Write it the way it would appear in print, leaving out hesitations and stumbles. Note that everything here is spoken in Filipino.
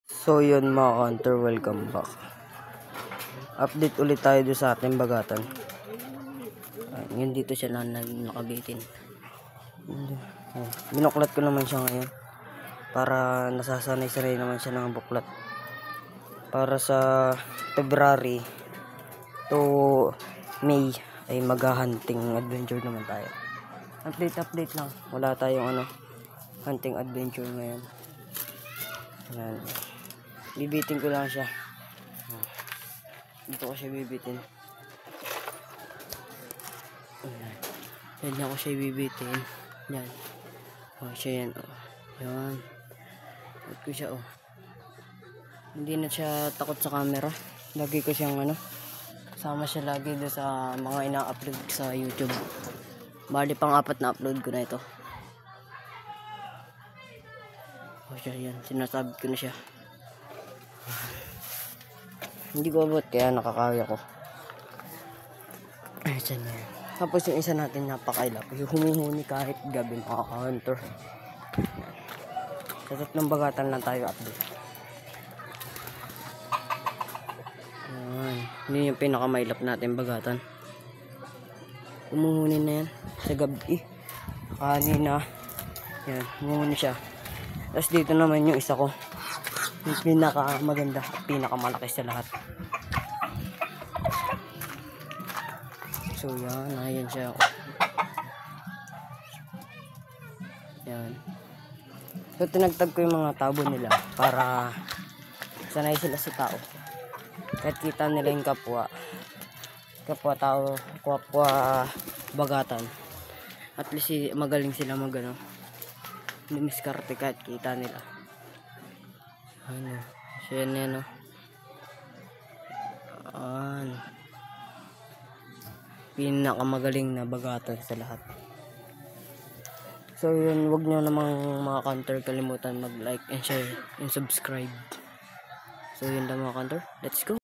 So yun mga counter, welcome back. Update ulit tayo doon sa ating bagatan. Yun dito siya nakabitin. Binuklat ko naman siya ngayon para nasasanay-sanay naman siya ng buklat. Para sa February to May ay maghahunting adventure naman tayo. Update lang. Wala tayong hunting adventure ngayon. Ayan. Bibitin ko lang siya. Dito ko siya bibitin. Yan ko siya bibitin. Yan. Siya yan. Yan. Huwag ko siya Hindi na siya takot sa camera. Lagi ko siyang kasama siya lagi doon sa mga ina-upload sa YouTube. Bali pang 4 na upload ko na ito. Siya yan. Sinasabi ko na siya. Hindi ko abot kaya nakakaya ko. Ay, dyan na yan. Tapos yung isa natin napakailap. Yung humihuni kahit gabi mga hunter. Sa tatlong bagatan lang tayo update. Ayan. Yun yung pinakamailap natin bagatan. Humuhuni na yan. Sa gabi. Kanina. Yan. Humuhuni siya. Tapos dito naman yung isa ko. Yung pinakamaganda. Pinakamalaki sa lahat. So yan, ayan siya. Yan. So tinagtag ko yung mga tabo nila para sanay sila sa tao. Kahit kita nila yung kapwa tao, kapwa bagatan. At least magaling sila dumiskarte kahit kita nila. So yan pinakamagaling na bagatan sa lahat. So yun, wag nyo namang mga counter kalimutan mag-like and share and subscribe. So yun lang mga counter, let's go.